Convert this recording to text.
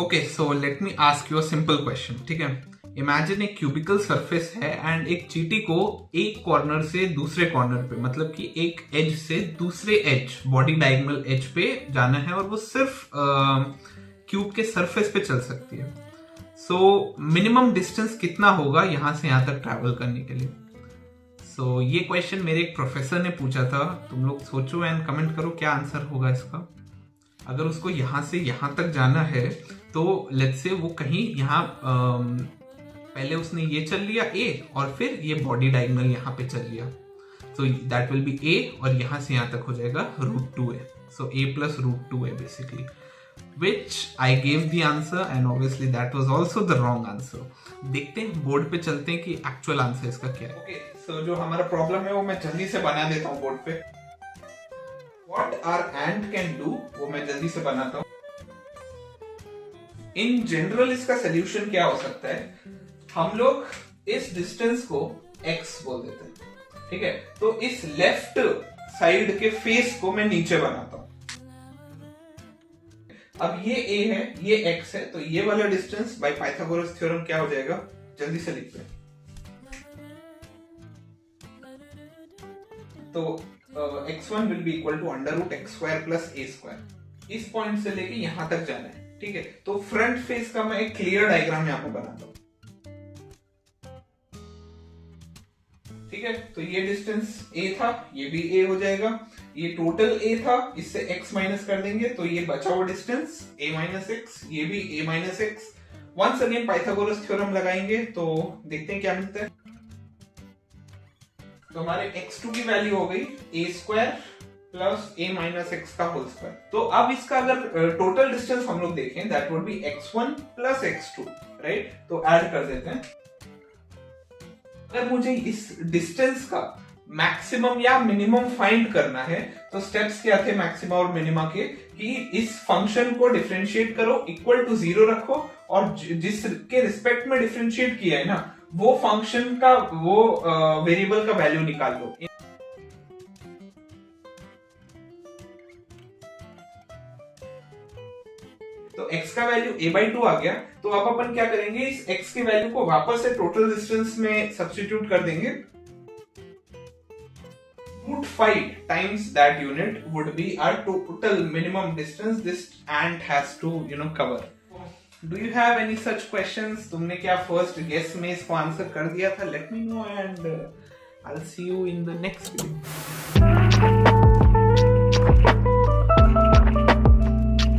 Okay, so let me ask you a simple question, ठीक है। Imagine एक cubicle surface है एंड एक चींटी को एक कॉर्नर से दूसरे कॉर्नर पे, मतलब कि एक एज से दूसरे एज, बॉडी डायगोनल एज पे जाना है और वो सिर्फ क्यूब के सरफेस पे चल सकती है। सो मिनिमम डिस्टेंस कितना होगा यहां से यहां तक ट्रैवल करने के लिए? सो ये क्वेश्चन मेरे एक प्रोफेसर ने पूछा था। तुम लोग सोचो एंड कमेंट करो क्या आंसर होगा इसका। अगर उसको यहां से यहां तक जाना है तो लेट्स से वो कहीं यहाँ पहले उसने ये चल लिया ए और फिर ये बॉडी डायगोनल यहाँ पे चल लिया, सो दैट विल बी ए और यहां से यहां तक हो जाएगा √2a। So a plus √2a basically, which I gave the answer and obviously that was also the wrong answer। देखते हैं, बोर्ड पे चलते हैं कि एक्चुअल आंसर इसका क्या है। ओके, सो जो हमारा प्रॉब्लम है वो मैं जल्दी से बना देता हूँ बोर्ड पे। What our ant can do वो मैं जल्दी से बनाता हूँ। इन जनरल इसका सोल्यूशन क्या हो सकता है? हम लोग इस डिस्टेंस को x बोल देते हैं, ठीक है। तो इस लेफ्ट साइड के फेस को मैं नीचे बनाता हूं। अब ये a है, ये x है, तो ये वाला डिस्टेंस बाय पाइथागोरस थ्योरम क्या हो जाएगा? जल्दी से लिखते हैं। तो x1 will be equal to √x² plus a²। इस पॉइंट से लेके यहां तक जाना है, ठीक है। तो फ्रंट फेस का मैं एक क्लियर डायग्राम यहां पे बनाता हूं, ठीक है। तो ये डिस्टेंस a था, ये भी a हो जाएगा। ये टोटल a था, इससे x माइनस कर देंगे तो ये बचा हुआ डिस्टेंस a माइनस एक्स, ये भी a minus x. Once again Pythagoras theorem लगाएंगे तो देखते हैं क्या मिलता है। तो हमारे x2 की वैल्यू हो गई a² plus a minus x का होल स्क्वायर। तो अब इसका अगर टोटल डिस्टेंस हम लोग देखें that would be x1 plus x2, right. तो ऐड कर देते हैं। अगर मुझे इस डिस्टेंस का मैक्सिमम या मिनिमम फाइंड करना है तो स्टेप्स क्या थे मैक्सिमा और मिनिमा के, कि इस फंक्शन को डिफरेंशिएट करो, इक्वल टू 0 रखो और जिसके रिस्पेक्ट में डिफरेंशिएट किया है ना वो फंक्शन का वो वेरिएबल का वैल्यू निकाल लो। तो x का वैल्यू a/2 आ गया। तो अब अपन क्या करेंगे, इस x की वैल्यू को वापस से टोटल डिस्टेंस में सब्स्टिट्यूट कर देंगे। √5 times that unit would be our total minimum distance this ant has to cover। Do you have any such questions? तुमने क्या फर्स्ट गेस में इसको आंसर कर दिया था? Let me know and I'll see you in the next video।